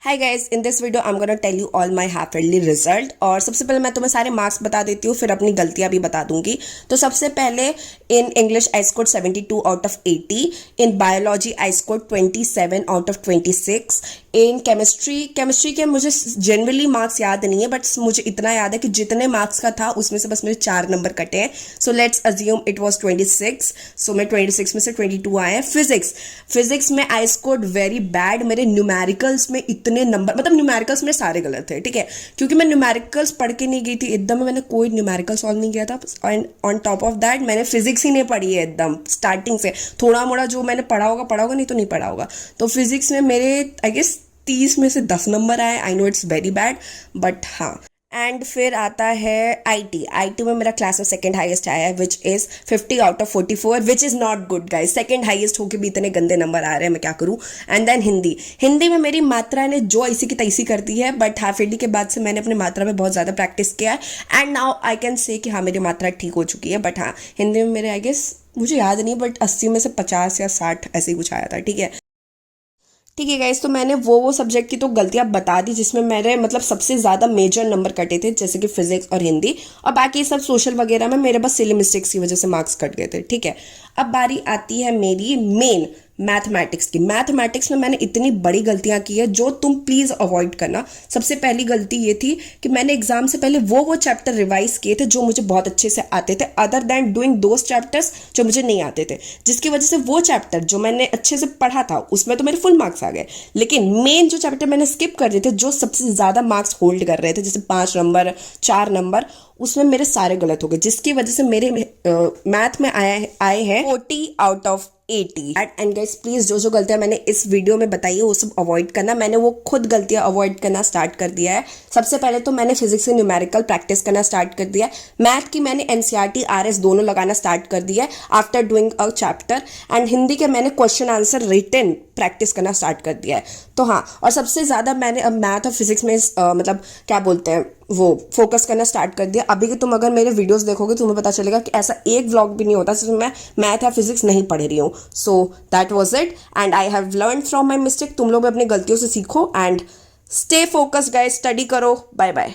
Hi guys, in this video I am gonna tell you all my half yearly result. और सबसे पहले मैं तुम्हें सारे मार्क्स बता देती हूँ, फिर अपनी गलतियां भी बता दूंगी। तो सबसे पहले in English I scored 72 out of 80। In biology I scored 27 out of 26। In chemistry के मुझे जनरली मार्क्स याद नहीं है, बट मुझे इतना याद है कि जितने मार्क्स का था उसमें से बस मेरे 4 नंबर कटे हैं। So let's assume it was 26। सो मैं 26 में से 22 आए हैं। फिजिक्स में आई स्कोर्ड वेरी बैड। मेरे न्यूमेरिकल्स में इतने नंबर, मतलब न्यूमेरिकल्स में सारे गलत थे, ठीक है, क्योंकि मैं न्यूमेरिकल्स पढ़ के नहीं गई थी एकदम। मैंने कोई न्यूमेरिकल सॉल्व नहीं किया था। And on top of that मैंने फिजिक्स ही नहीं पढ़ी है एकदम स्टार्टिंग से। थोड़ा मोड़ा जो मैंने पढ़ा होगा, नहीं तो नहीं पढ़ा होगा। तो फिजिक्स में मेरे आई गेस 30 में से 10 नंबर आए। I know it's very bad, but हाँ। एंड फिर आता है आईटी में मेरा क्लास में सेकंड हाईएस्ट आया है, which is 50 out of 44, which is not good guys. Second highest होके भी इतने गंदे नंबर आ रहे हैं, मैं क्या करूं। एंड देन हिंदी में मेरी मात्रा ने जो ऐसी की तैसी कर दी है, बट हाफ ईयरली के बाद से मैंने अपनी मात्रा में बहुत ज़्यादा प्रैक्टिस किया है। And now I can say कि हाँ, मेरी मात्रा ठीक हो चुकी है। बट हाँ, हिंदी में मेरे आई गेस, मुझे याद नहीं, बट 80 में से 50 या 60 ऐसे ही कुछ आया था, ठीक है गाइस। तो मैंने वो सब्जेक्ट की तो गलतियां बता दी जिसमें मेरे मतलब सबसे ज़्यादा मेजर नंबर कटे थे, जैसे कि फिजिक्स और हिंदी। और बाकी सब सोशल वगैरह में मेरे बस सिली मिस्टेक्स की वजह से मार्क्स कट गए थे, ठीक है। अब बारी आती है मेरी मेन मैथमेटिक्स की। मैथमेटिक्स में मैंने इतनी बड़ी गलतियां की है जो तुम प्लीज अवॉइड करना। सबसे पहली गलती ये थी कि मैंने एग्जाम से पहले वो चैप्टर रिवाइज किए थे जो मुझे बहुत अच्छे से आते थे, other than doing those chapters जो मुझे नहीं आते थे, जिसकी वजह से वो चैप्टर जो मैंने अच्छे से पढ़ा था उसमें तो मेरे फुल मार्क्स आ गए। लेकिन मेन जो चैप्टर मैंने स्किप कर दिए थे, जो सबसे ज्यादा मार्क्स होल्ड कर रहे थे, जैसे 5 नंबर 4 नंबर, उसमें मेरे सारे गलत हो गए, जिसकी वजह से मेरे मैथ में आए हैं 40 out of 80। And guys please, जो गलतियां मैंने इस वीडियो में बताई है वो सब अवॉइड करना। मैंने वो खुद गलतियां अवॉइड करना स्टार्ट कर दिया है। सबसे पहले तो मैंने फिजिक्स से न्यूमेरिकल प्रैक्टिस करना स्टार्ट कर दिया है। मैथ की मैंने एनसीईआरटी आरएस दोनों लगाना स्टार्ट कर दिया है after doing a chapter. And Hindi के मैंने क्वेश्चन आंसर रिटन प्रैक्टिस करना स्टार्ट कर दिया है। तो हाँ, और सबसे ज्यादा मैंने अब मैथ और फिजिक्स में मतलब क्या बोलते हैं वो फोकस करना स्टार्ट कर दिया। अभी के तुम अगर मेरे वीडियोस देखोगे तुम्हें पता चलेगा कि ऐसा एक व्लॉग भी नहीं होता जिसमें मैं मैथ या फिजिक्स नहीं पढ़ रही हूँ। So that was it and I have learn from my mistake. तुम लोग भी अपनी गलतियों से सीखो and stay focused guys, study करो। Bye bye.